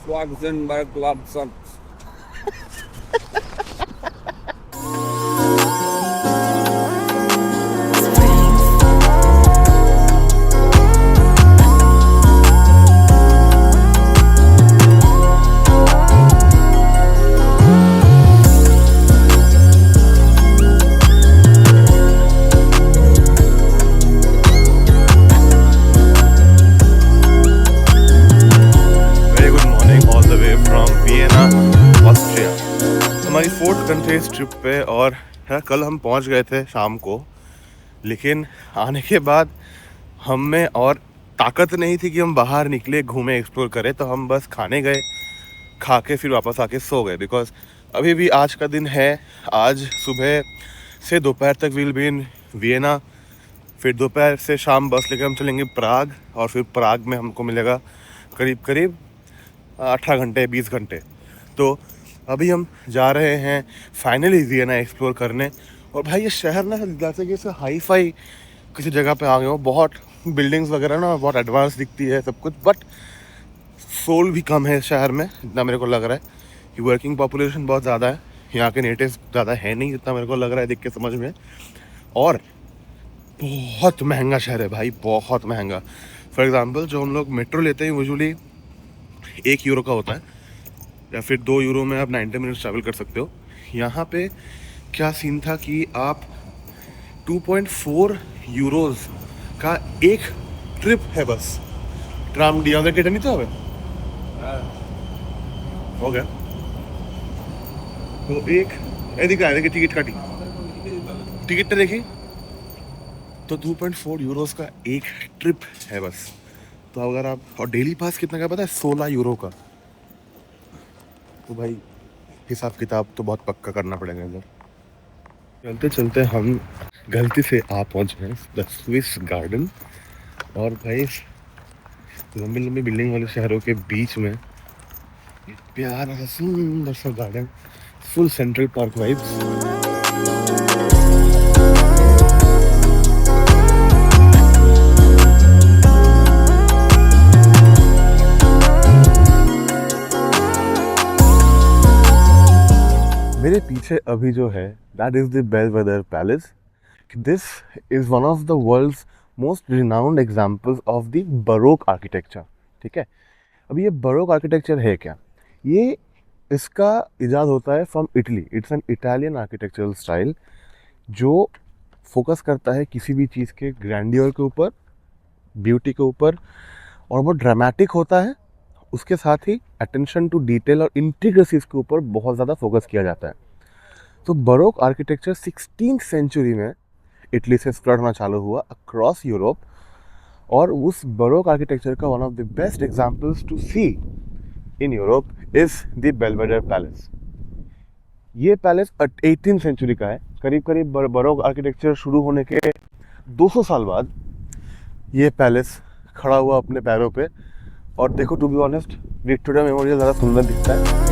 Schwarzenberg Globson. हमारी 4th country trip पे और कल हम पहुंच गए थे शाम को, लेकिन आने के बाद हम में और ताकत नहीं थी कि हम बाहर निकले, घूमे, एक्सप्लोर करें। तो हम बस खाने गए, खा के फिर वापस आके सो गए। बिकॉज अभी भी आज का दिन है। आज सुबह से दोपहर तक विल बी इन वियना, फिर दोपहर से शाम बस लेकर हम चलेंगे प्राग, और फिर प्राग में हमको मिलेगा करीब करीब 18 घंटे 20 घंटे। तो अभी हम जा रहे हैं फाइनली वियना एक्सप्लोर करने। और भाई ये शहर ना जैसे कि हाई फाई किसी जगह पे आ गए हो, बहुत बिल्डिंग्स वगैरह ना बहुत एडवांस दिखती है सब कुछ, बट सोल भी कम है शहर में जितना मेरे को लग रहा है। कि वर्किंग पॉपुलेशन बहुत ज़्यादा है, यहाँ के नेटिव्स ज़्यादा है नहीं जितना मेरे को लग रहा है देख के समझ में। और बहुत महंगा शहर है भाई, बहुत महंगा। फॉर एग्ज़ाम्पल जो हम लोग मेट्रो लेते हैं यूजुअली 1 यूरो का होता है, या फिर 2 यूरो में आप 90 मिनट्स ट्रैवल कर सकते हो। यहाँ पे क्या सीन था कि आप 2.4 यूरोज़ का एक ट्रिप है बस। ट्राम दिया केटा नहीं था हमें हो गया। तो एक दिखा है कि टिकट काटी, टिकट तो देखी, तो 2.4 यूरोज़ का एक ट्रिप है बस। तो अगर आप, और डेली पास कितना का पता है, 16 यूरो का। तो भाई हिसाब किताब तो बहुत पक्का करना पड़ेगा इधर। चलते चलते हम गलती से आ पहुँच गए द स्विस गार्डन। और भाई लंबी लंबी बिल्डिंग वाले शहरों के बीच में एक प्यारा सा सुंदर सा garden, full central park vibes. मेरे पीछे अभी जो है that is the Belvedere palace. This is one of the world's most renowned examples of the baroque architecture. ठीक है, अब ये बरोक आर्किटेक्चर है क्या? ये इसका इजाद होता है from Italy. It's an Italian architectural style जो फोकस करता है किसी भी चीज़ के ग्रैंडियर के ऊपर, ब्यूटी के ऊपर, और वो ड्रामेटिक होता है। उसके साथ ही अटेंशन टू डिटेल और इंटीग्रेसीज के ऊपर बहुत ज़्यादा फोकस किया जाता है। तो बरोक आर्किटेक्चर 16th सेंचुरी में इटली से स्प्रेड होना चालू हुआ अक्रॉस यूरोप। और उस बरोक आर्किटेक्चर का one of the best examples to see in Europe is the Belvedere palace. ये पैलेस 18th सेंचुरी का है। करीब करीब बरोक आर्किटेक्चर शुरू होने के 200 साल बाद ये पैलेस खड़ा हुआ अपने पैरों पे। और देखो, to be honest, Victoria Memorial ज़्यादा सुंदर दिखता है।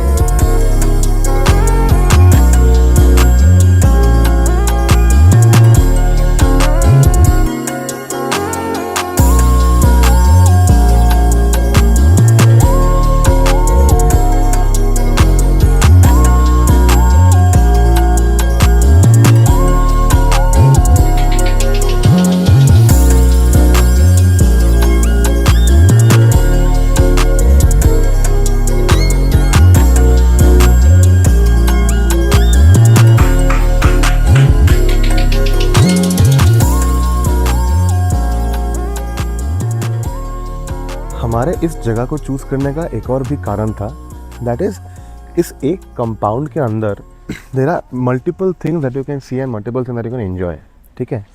हमारे इस जगह को चूज़ करने का एक और भी कारण था, दैट इज़ इस एक कंपाउंड के अंदर there are multiple things that you can see and multiple things that you can enjoy. ठीक है,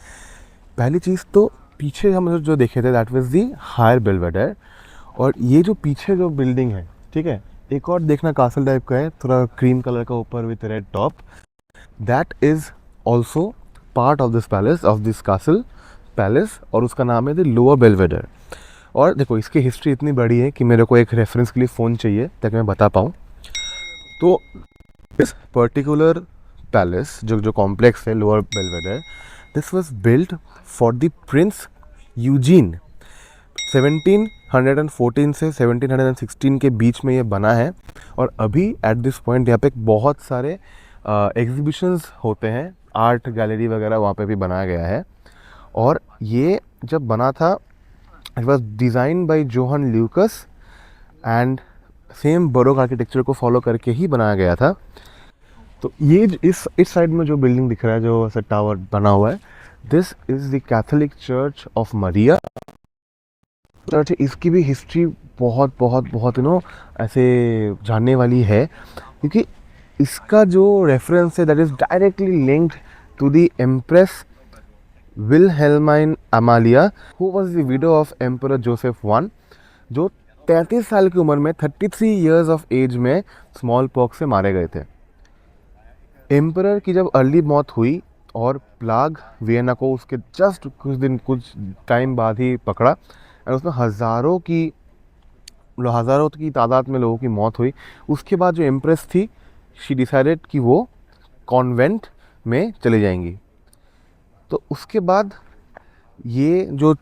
पहली चीज़ तो पीछे हम जो देखे थे दैट वाज दी हायर बेलवेडर। और ये जो पीछे जो बिल्डिंग है, ठीक है, एक और देखना कासल टाइप का है, थोड़ा क्रीम कलर का ऊपर with red top, that is also part of this palace, of this castle palace, और उसका नाम है द लोअर बेलवेडर। और देखो, इसकी हिस्ट्री इतनी बड़ी है कि मेरे को एक रेफरेंस के लिए फ़ोन चाहिए ताकि मैं बता पाऊँ। तो इस पर्टिकुलर पैलेस जो कॉम्प्लेक्स है lower Belvedere, this was built for the prince Eugene 1714 से 1716 के बीच में ये बना है। और अभी एट दिस पॉइंट यहाँ पे बहुत सारे एग्जीबिशंस होते हैं, आर्ट गैलरी वगैरह वहाँ पे भी बनाया गया है। और ये जब बना था, it was design by Johan Lucas and same baroque architecture को फॉलो करके ही बनाया गया था। तो ये इस साइड में जो बिल्डिंग दिख रहा है, जो ऐसा टावर बना हुआ है, this is the Catholic church of Maria church. इसकी भी हिस्ट्री बहुत बहुत बहुत ऐसे जानने वाली है, क्योंकि इसका जो रेफरेंस है that is directly linked to the empress Wilhelmine Amalia who was the widow of emperor Joseph I, जो 33 साल की उम्र में 33 इयर्स ऑफ एज में स्मॉल पॉक्स से मारे गए थे। एम्परर की जब अर्ली मौत हुई और प्लाग वियना को उसके जस्ट कुछ टाइम बाद ही पकड़ा, और उसमें हज़ारों की तादाद में लोगों की मौत हुई। उसके बाद जो एम्प्रेस थी, शी डिसाइडेड कि वो कॉन्वेंट में चले जाएंगी। तो उसके बाद ये जो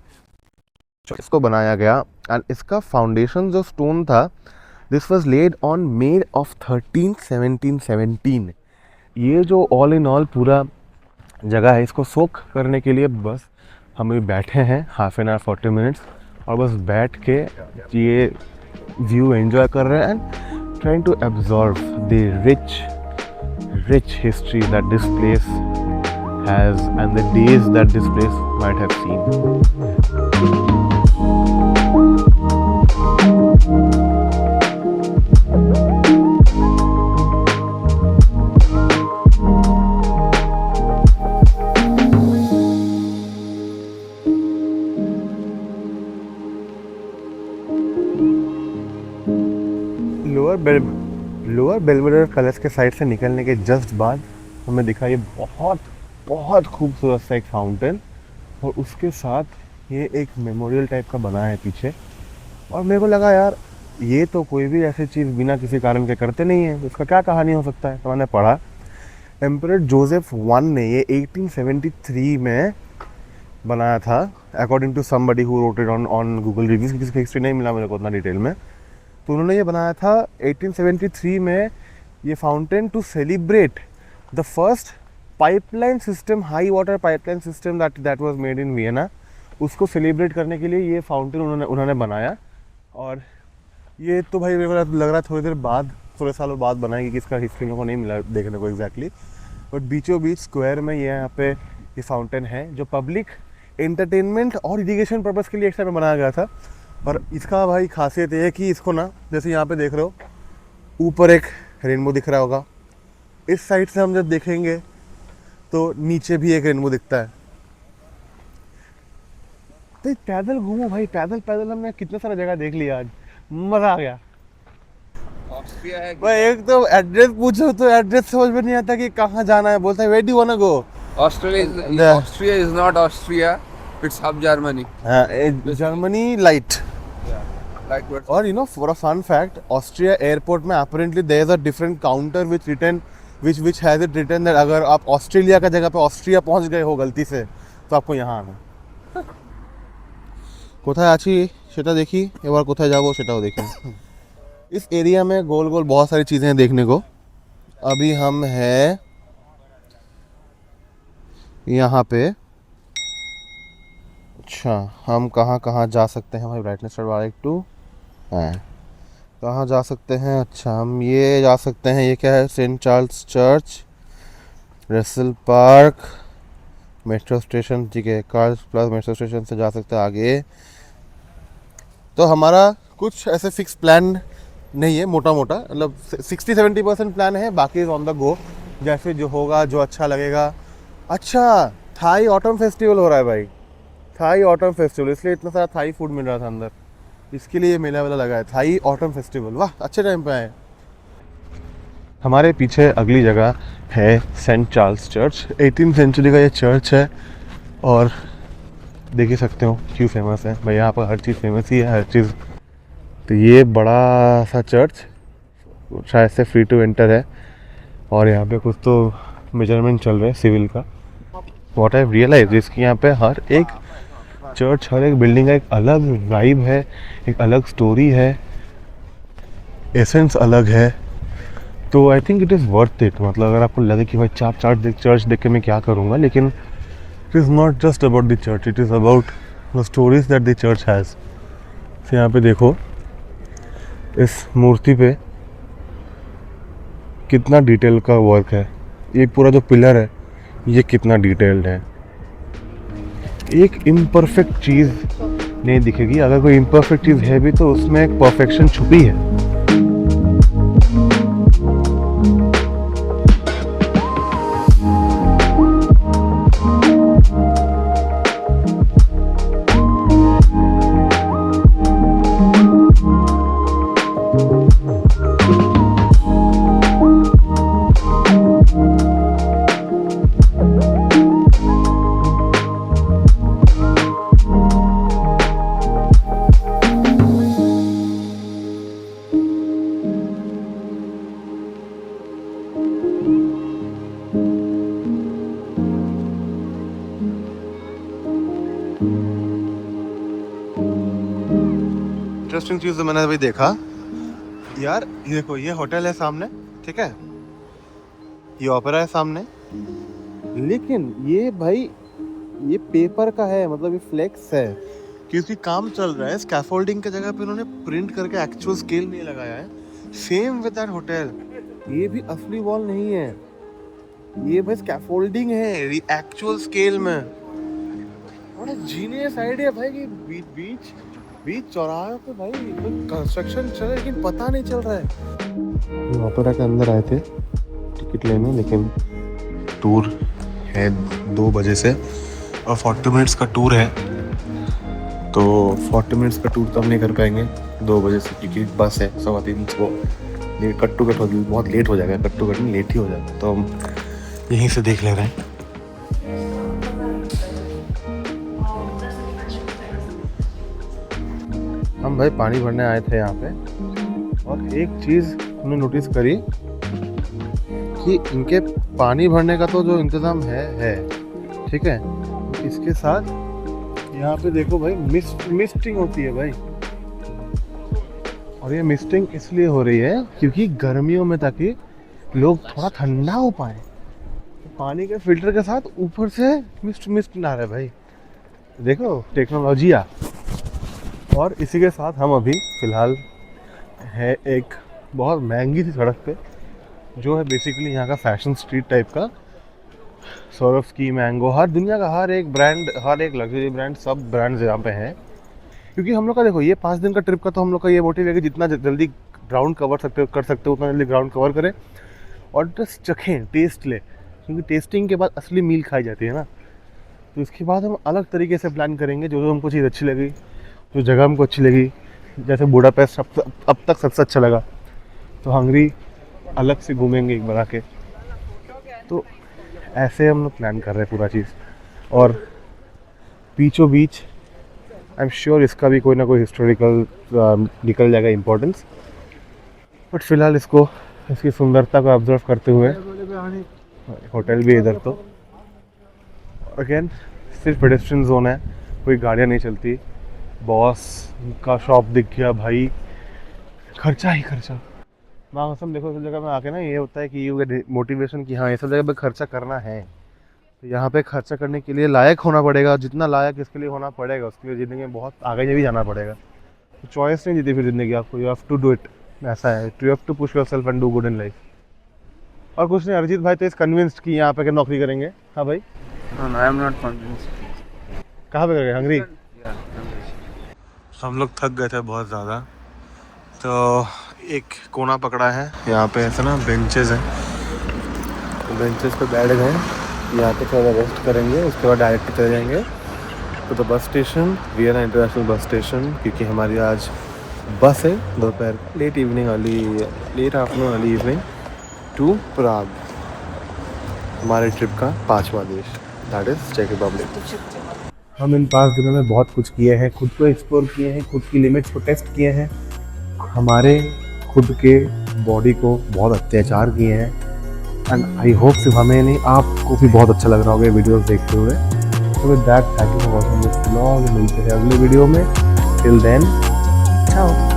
इसको बनाया गया, एंड इसका फाउंडेशन जो स्टोन था, this was laid on May of 1717। ये जो ऑल इन ऑल पूरा जगह है, इसको सोक करने के लिए बस हम भी बैठे हैं हाफ एन आवर 40 मिनट्स, और बस बैठ के ये व्यू एंजॉय कर रहे हैं and trying to absorb the rich history that this place has and the days that this place might have seen. Lower Belvedere palace के साइड से निकलने के जस्ट बाद हमें दिखा ये बहुत बहुत खूबसूरत सा एक फाउंटेन, और उसके साथ ये एक मेमोरियल टाइप का बना है पीछे। और मेरे को लगा यार, ये तो कोई भी ऐसी चीज़ बिना किसी कारण के करते नहीं है, उसका क्या कहानी हो सकता है। तो मैंने पढ़ा, एम्परर जोसेफ I ने ये 1873 में बनाया था, according to somebody who wrote it on Google reviews. किसी की हिस्ट्री नहीं मिला मेरे को उतना डिटेल में, तो उन्होंने ये बनाया था 1873 में ये fountain to celebrate the first pipeline system, high water pipeline system that was made in Vienna. उसको सेलिब्रेट करने के लिए ये फाउंटेन उन्होंने बनाया। और ये तो भाई मेरे को लग रहा है थोड़े सालों बाद बनाएगी, कि इसका हिस्ट्री मेरे को नहीं मिला देखने को एग्जैक्टली। बट बीचों बीच स्क्वायर में ये यहाँ पे ये फाउंटेन है, जो पब्लिक एंटरटेनमेंट और इरिगेशन पर्पज़ के लिए एक टाइम में बनाया गया था। और इसका भाई खासियत ये है कि इसको ना, जैसे यहाँ पे देख रहे हो ऊपर एक रेनबो दिख रहा होगा, इस साइड से हम जब देखेंगे तो नीचे भी एक रेनबो दिखता है। तो पैदल घूमो भाई, पैदल हमने कितने सारा जगह देख लिया, आज मज़ा आ गया। ऑस्ट्रिया है भाई एक तो एड्रेस पूछो तो एड्रेस समझ में नहीं आता कि कहाँ जाना है, बोलता है where do you want to go. Austria is not Austria, it's सब Germany. Germany light. Like what? और for a fun fact, Austria airport में apparently there is a different counter which has it written that अगर आप Australia का जगह पे Austria पहुंच गए हो गलती से, तो आपको यहाँ आना। कोথায় আছি সেটা দেখি, এবার কোথায় যাবো সেটাও দেখি। इस एरिया में गोल गोल बहुत सारी चीज़ें हैं देखने को। अभी हम हैं यहाँ पे। अच्छा, हम कहाँ जा सकते हैं भाई, ब्राइटनेस बढ़ा 2 है, कहाँ जा सकते हैं। अच्छा, हम ये जा सकते हैं, ये क्या है, Saint Charles church, Russell park, metro station, ठीक है, कार्ल्स प्लस मेट्रो स्टेशन से जा सकते हैं आगे। तो हमारा कुछ ऐसे फिक्स प्लान नहीं है, मोटा मतलब 60-70% प्लान है, बाकी इज ऑन द गो, जैसे जो होगा, जो अच्छा लगेगा। अच्छा, थाई ऑटम फेस्टिवल हो रहा है भाई, थाई ऑटम फेस्टिवल, इसलिए इतना सारा थाई फूड मिल रहा था अंदर, इसके लिए मेला वाला लगा है, थाई ऑटम फेस्टिवल। वाह, अच्छे टाइम पे आए। हमारे पीछे अगली जगह है सेंट चार्ल्स चर्च। 18वीं सेंचुरी का ये चर्च है, और देख ही सकते हो क्यों फेमस है भाई, यहाँ पर हर चीज़ फेमस ही है, हर चीज़। तो ये बड़ा सा चर्च शायद से फ्री टू एंटर है, और यहाँ पे कुछ तो मेजरमेंट चल रहा है सिविल का। व्हाट आई रियलाइज इसकी यहाँ पे हर एक चर्च, हर एक बिल्डिंग का एक अलग वाइब है, एक अलग स्टोरी है, एसेंस अलग है। तो I think it is worth it. मतलब अगर आपको लगे कि भाई चर्च देख के मैं क्या करूँगा, लेकिन it is not just about the church, it is about the stories that the church has. तो यहाँ पे देखो इस मूर्ति पे कितना डिटेल का वर्क है। ये पूरा जो पिलर है ये कितना डिटेल्ड है। एक इम्परफेक्ट चीज़ नहीं दिखेगी, अगर कोई इम्परफेक्ट चीज़ है भी तो उसमें एक परफेक्शन छुपी है। इंटरेस्टिंग चीज़ तो मैंने अभी देखा यार, ये देखो ये होटल है सामने, ठीक है, ये ओपेरा है सामने, लेकिन ये भाई ये पेपर का है, मतलब ये फ्लेक्स है क्योंकि काम चल रहा है। स्कैफोल्डिंग की जगह पे उन्होंने प्रिंट करके एक्चुअल स्केल नहीं लगाया है। सेम विद दैट होटल, ये भी असली वॉल नहीं है, ये भाई स्कैफोल्डिंग है एक्चुअल स्केल में। बड़ा जीनियस आइडिया भाई कि बीच चौराहे पे भाई कंस्ट्रक्शन चल रहा है लेकिन पता नहीं चल रहा है। ओपेरा के अंदर आए थे टिकट लेने, लेकिन टूर है 2 बजे से और 40 मिनट्स का टूर है, तो 40 मिनट्स का टूर तो हम नहीं कर पाएंगे 2 बजे से, क्योंकि बस है 3:15 को। कट टू कट बहुत लेट हो जाएगा, कट टू कट में लेट ही हो जाएगा, तो हम यहीं से देख ले रहे हैं। हम भाई पानी भरने आए थे यहाँ पे, और एक चीज़ हमने नोटिस करी कि इनके पानी भरने का तो जो इंतज़ाम है ठीक है, इसके साथ यहाँ पे देखो भाई मिस्टिंग होती है भाई। और ये मिस्टिंग इसलिए हो रही है क्योंकि गर्मियों में ताकि लोग थोड़ा ठंडा हो पाए, तो पानी के फिल्टर के साथ ऊपर से मिस्ट ना रहे भाई। देखो टेक्नोलॉजिया। और इसी के साथ हम अभी फ़िलहाल है एक बहुत महंगी सी सड़क पे, जो है बेसिकली यहाँ का फैशन स्ट्रीट टाइप का। स्वरोवस्की, मैंगो, हर दुनिया का हर एक ब्रांड, हर एक लग्जरी ब्रांड, सब ब्रांड्स यहाँ पे हैं। क्योंकि हम लोग का देखो ये 5 दिन का ट्रिप का तो हम लोग का ये मोटिव है कि जितना जल्दी ग्राउंड कर सकते हो उतना जल्दी ग्राउंड कवर करें और जस्ट चखें, टेस्ट ले, क्योंकि टेस्टिंग के बाद असली मील खाई जाती है ना। तो इसके बाद हम अलग तरीके से प्लान करेंगे, जो हमको चीज़ अच्छी लगी, जो जगह हमको अच्छी लगी। जैसे बुडापेस्ट अब तक सबसे अच्छा लगा, तो हंगरी अलग से घूमेंगे एक बार आके। तो ऐसे हम लोग प्लान कर रहे हैं पूरा चीज़। और बीचों बीच आई एम श्योर इसका भी कोई ना कोई हिस्टोरिकल निकल जाएगा इम्पोर्टेंस, बट फिलहाल इसकी सुंदरता को ऑब्जर्व करते हुए, होटल भी इधर, तो अगेन सिर्फ पेडेस्ट्रियन जोन है, कोई गाड़ियाँ नहीं चलती। बॉस का शॉप दिख गया भाई, खर्चा ही खर्चा। माँ कसम देखो, इस जगह में आके ना ये होता है कि ये मोटिवेशन कि हाँ ये सब जगह पे खर्चा करना है। तो यहाँ पे खर्चा करने के लिए लायक होना पड़ेगा, जितना लायक इसके लिए होना पड़ेगा उसके लिए ज़िंदगी में बहुत आगे भी जाना पड़ेगा। तो चॉइस नहीं देती फिर ज़िंदगी आपको, you have to do it, ऐसा है, you have to push yourself and do good in life. और कुछ नहीं, अरिजीत भाई तो इस कन्विंस्ड कि यहाँ पे के नौकरी करेंगे। हाँ भाई, आई एम नॉट कन्विंस्ड। कहाँ पे करेंगे? हंगरी। हम लोग थक गए थे बहुत ज़्यादा, तो एक कोना पकड़ा है, यहाँ पे ऐसा ना बेंचेस हैं, बेंचेस पे बैठ गए, यहाँ पे थोड़ा रेस्ट करेंगे, उसके बाद डायरेक्ट चले जाएंगे तो bus station, Vienna international bus station, क्योंकि हमारी आज बस है दोपहर, late afternoon early evening to Prague, हमारे ट्रिप का 5वां देश, दैट इज़ चेक रिपब्लिक। हम इन 5 दिनों में बहुत कुछ किए हैं, खुद को एक्सप्लोर किए हैं, खुद की लिमिट्स को टेस्ट किए हैं, हमारे खुद के बॉडी को बहुत अत्याचार किए हैं। एंड आई होप सिर्फ हमें नहीं, आपको भी बहुत अच्छा लग रहा होगा वीडियोस देखते हुए। So with that, thank you for watching this vlog. मिलते हैं अगले वीडियो में. Till then, ciao.